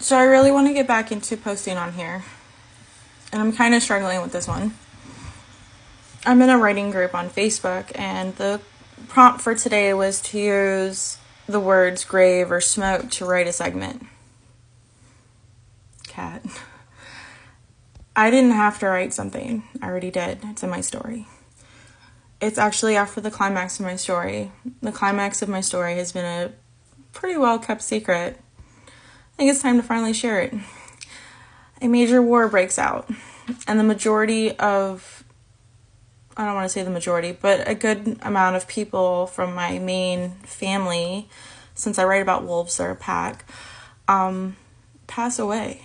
So I really want to get back into posting on here, and I'm kind of struggling with this one. I'm in a writing group on Facebook, and the prompt for today was to use the words grave or smoke to write a segment. Cat. I didn't have to write something. I already did. It's in my story. It's actually after the climax of my story. The climax of my story has been a pretty well kept secret. I think it's time to finally share it. A major war breaks out, and the majority of, I don't want to say the majority, but a good amount of people from my main family, since I write about wolves, they're a pack, pass away.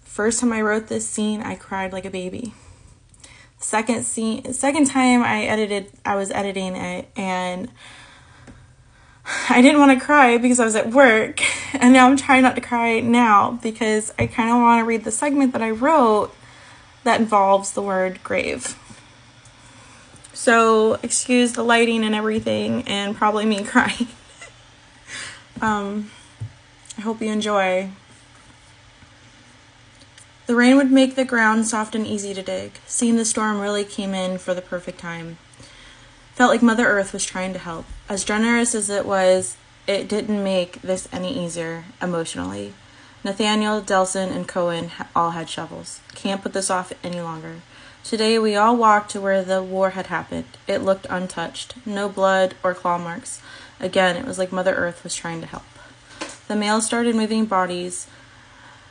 First time I wrote this scene, I cried like a baby. Second time I was editing it, and I didn't want to cry because I was at work, and now I'm trying not to cry now because I kind of want to read the segment that I wrote that involves the word grave. So excuse the lighting and everything, and probably me crying. I hope you enjoy. The rain would make the ground soft and easy to dig. Seeing the storm really came in for the perfect time. Felt like Mother Earth was trying to help. As generous as it was, it didn't make this any easier emotionally. Nathaniel, Delson, and Cohen all had shovels. Can't put this off any longer. Today we all walked to where the war had happened. It looked untouched. No blood or claw marks. Again, it was like Mother Earth was trying to help. The males started moving bodies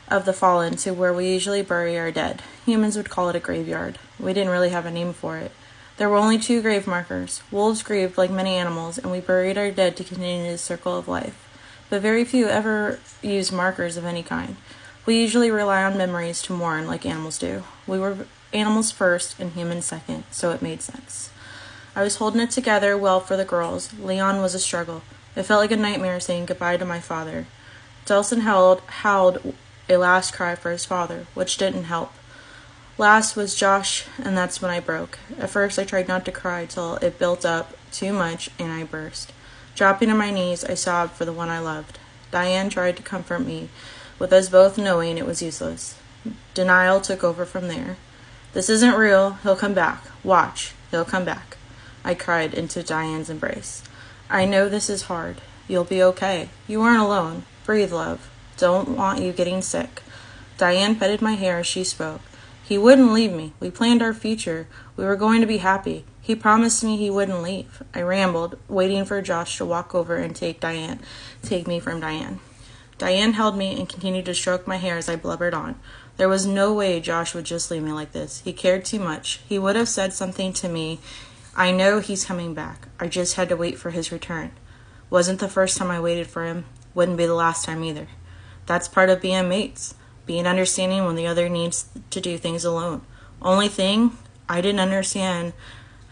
of the fallen to where we usually bury our dead. Humans would call it a graveyard. We didn't really have a name for it. There were only 2 grave markers. Wolves grieved like many animals, and we buried our dead to continue the circle of life. But very few ever used markers of any kind. We usually rely on memories to mourn like animals do. We were animals first and humans second, so it made sense. I was holding it together well for the girls. Leon was a struggle. It felt like a nightmare saying goodbye to my father. Delson howled a last cry for his father, which didn't help. Last was Josh, and that's when I broke. At first I tried not to cry till it built up too much and I burst. Dropping on my knees, I sobbed for the one I loved. Diane tried to comfort me, with us both knowing it was useless. Denial took over from there. This isn't real. He'll come back. Watch. He'll come back. I cried into Diane's embrace. I know this is hard. You'll be okay. You aren't alone. Breathe, love. Don't want you getting sick. Diane petted my hair as she spoke. He wouldn't leave me. We planned our future. We were going to be happy. He promised me he wouldn't leave. I rambled, waiting for Josh to walk over and take me from Diane. Diane held me and continued to stroke my hair as I blubbered on. There was no way Josh would just leave me like this. He cared too much. He would have said something to me. I know he's coming back. I just had to wait for his return. Wasn't the first time I waited for him. Wouldn't be the last time either. That's part of being mates. Being understanding when the other needs to do things alone. Only thing, I didn't understand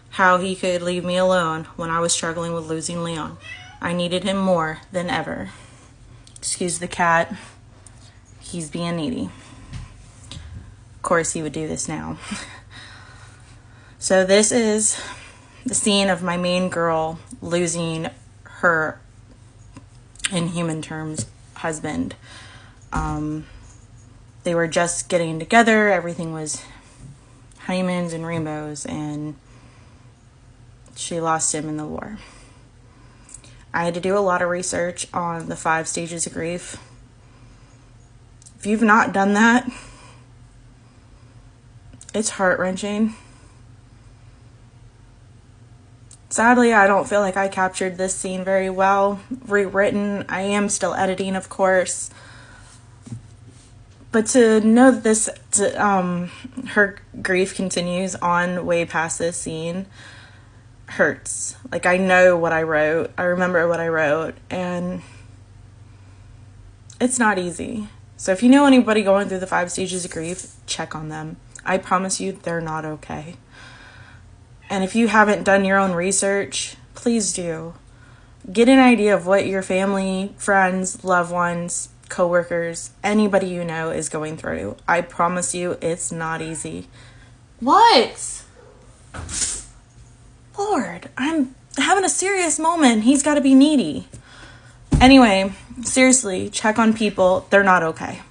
how he could leave me alone when I was struggling with losing Leon. I needed him more than ever. Excuse the cat. He's being needy. Of course he would do this now. So this is the scene of my main girl losing her, in human terms, husband. They were just getting together. Everything was honeymoons and rainbows, and she lost him in the war. I had to do a lot of research on the 5 stages of grief. If you've not done that, it's heart-wrenching. Sadly, I don't feel like I captured this scene very well. Rewritten. I am still editing, of course. But to know that her grief continues on way past this scene hurts. Like, I know what I wrote. I remember what I wrote, and it's not easy. So if you know anybody going through the 5 stages of grief, check on them. I promise you they're not okay. And if you haven't done your own research, please do. Get an idea of what your family, friends, loved ones, coworkers, anybody you know is going through. I promise you it's not easy. What? Lord, I'm having a serious moment. He's got to be needy. Anyway, Seriously, check on people. They're not okay.